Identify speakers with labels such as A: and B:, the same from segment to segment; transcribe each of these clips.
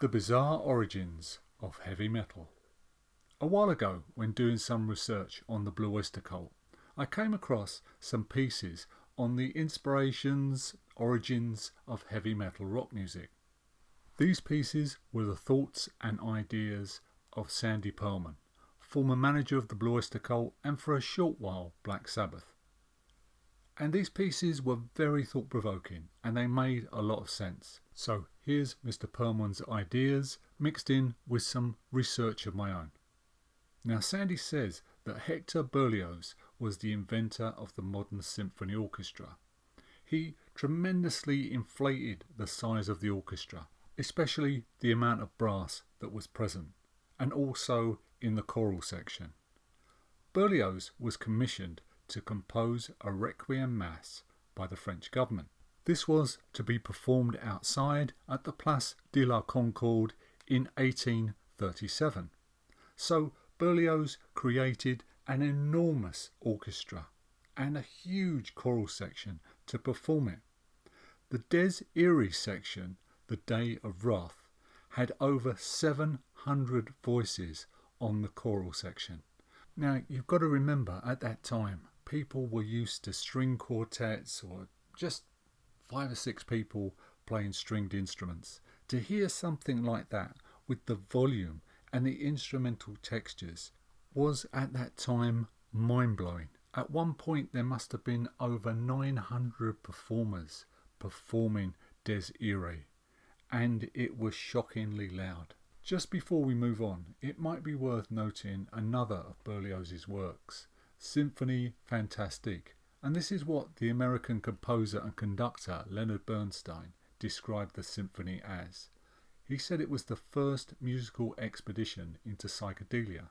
A: The bizarre origins of heavy metal. A while ago, when doing some research on the Blue Oyster Cult, I came across some pieces on the inspirations, origins of heavy metal rock music. These pieces were the thoughts and ideas of Sandy Pearlman, former manager of the Blue Oyster Cult and for a short while Black Sabbath. And these pieces were very thought-provoking and they made a lot of sense. So here's Mr. Pearlman's ideas mixed in with some research of my own. Now Sandy says that Hector Berlioz was the inventor of the modern symphony orchestra. He tremendously inflated the size of the orchestra, especially the amount of brass that was present, and also in the choral section. Berlioz was commissioned to compose a requiem mass by the French government. This was to be performed outside at the Place de la Concorde in 1837. So Berlioz created an enormous orchestra and a huge choral section to perform it. The Des Irae section, the Day of Wrath, had over 700 voices on the choral section. Now you've got to remember, at that time people were used to string quartets or just 5 or 6 people playing stringed instruments. To hear something like that with the volume and the instrumental textures was at that time mind-blowing. At one point there must have been over 900 performers performing Des Irae, and it was shockingly loud. Just before we move on, it might be worth noting another of Berlioz's works, Symphonie Fantastique, and this is what the American composer and conductor Leonard Bernstein described the symphony as. He said it was the first musical expedition into psychedelia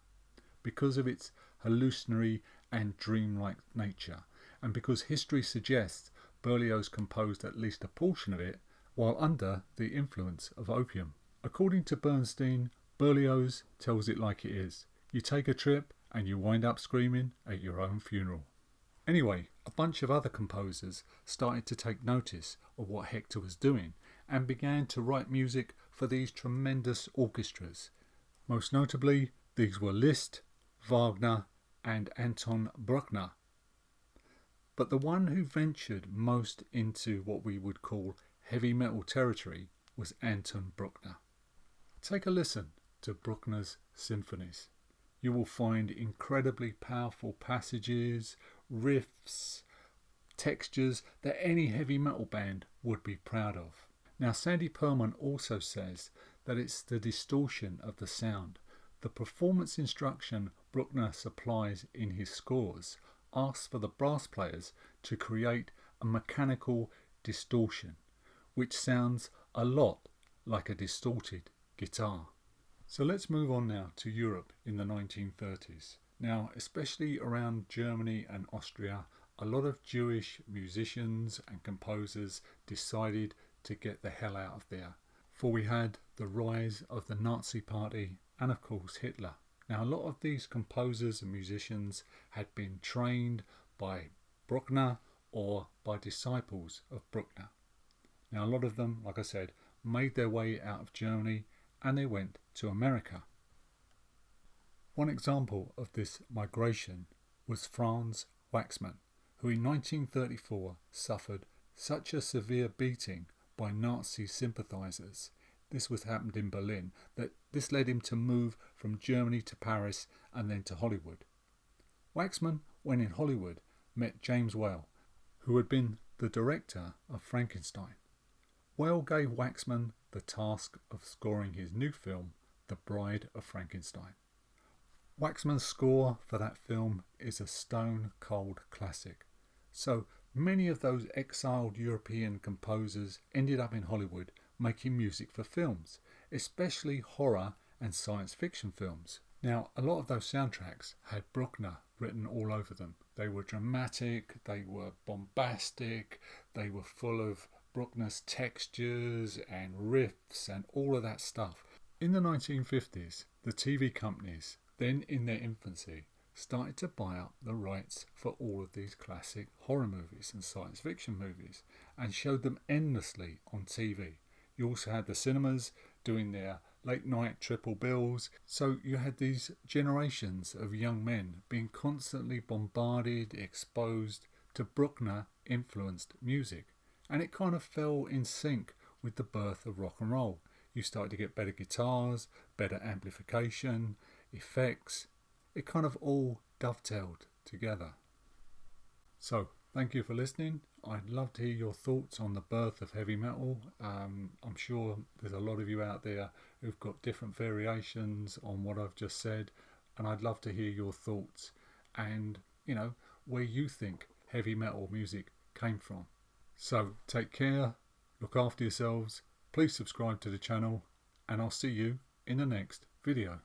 A: because of its hallucinatory and dreamlike nature, and because history suggests Berlioz composed at least a portion of it while under the influence of opium. According to Bernstein, Berlioz tells it like it is. You take a trip and you wind up screaming at your own funeral. Anyway, a bunch of other composers started to take notice of what Hector was doing and began to write music for these tremendous orchestras. Most notably, these were Liszt, Wagner and Anton Bruckner. But the one who ventured most into what we would call heavy metal territory was Anton Bruckner. Take a listen to Bruckner's symphonies. You will find incredibly powerful passages, riffs, textures that any heavy metal band would be proud of. Now Sandy Pearlman also says that it's the distortion of the sound. The performance instruction Bruckner supplies in his scores asks for the brass players to create a mechanical distortion, which sounds a lot like a distorted guitar. So let's move on now to Europe in the 1930s. Now, especially around Germany and Austria, a lot of Jewish musicians and composers decided to get the hell out of there. For we had the rise of the Nazi Party and of course Hitler. Now a lot of these composers and musicians had been trained by Bruckner or by disciples of Bruckner. Now a lot of them, like I said, made their way out of Germany and they went to America. One example of this migration was Franz Waxman, who in 1934 suffered such a severe beating by Nazi sympathizers, this was happened in Berlin, that this led him to move from Germany to Paris and then to Hollywood. Waxman, when in Hollywood, met James Whale, who had been the director of Frankenstein. Whale gave Waxman the task of scoring his new film, The Bride of Frankenstein. Waxman's score for that film is a stone-cold classic. So many of those exiled European composers ended up in Hollywood making music for films, especially horror and science fiction films. Now, a lot of those soundtracks had Bruckner written all over them. They were dramatic, they were bombastic, they were full of Bruckner's textures and riffs and all of that stuff. In the 1950s, the TV companies, then in their infancy, started to buy up the rights for all of these classic horror movies and science fiction movies and showed them endlessly on TV. You also had the cinemas doing their late night triple bills. So you had these generations of young men being constantly bombarded, exposed to Bruckner influenced music. And it kind of fell in sync with the birth of rock and roll. You started to get better guitars, better amplification, effects. It kind of all dovetailed together. So, thank you for listening. I'd love to hear your thoughts on the birth of heavy metal. I'm sure there's a lot of you out there who've got different variations on what I've just said, and I'd love to hear your thoughts and, where you think heavy metal music came from. So, take care, look after yourselves, please subscribe to the channel, and I'll see you in the next video.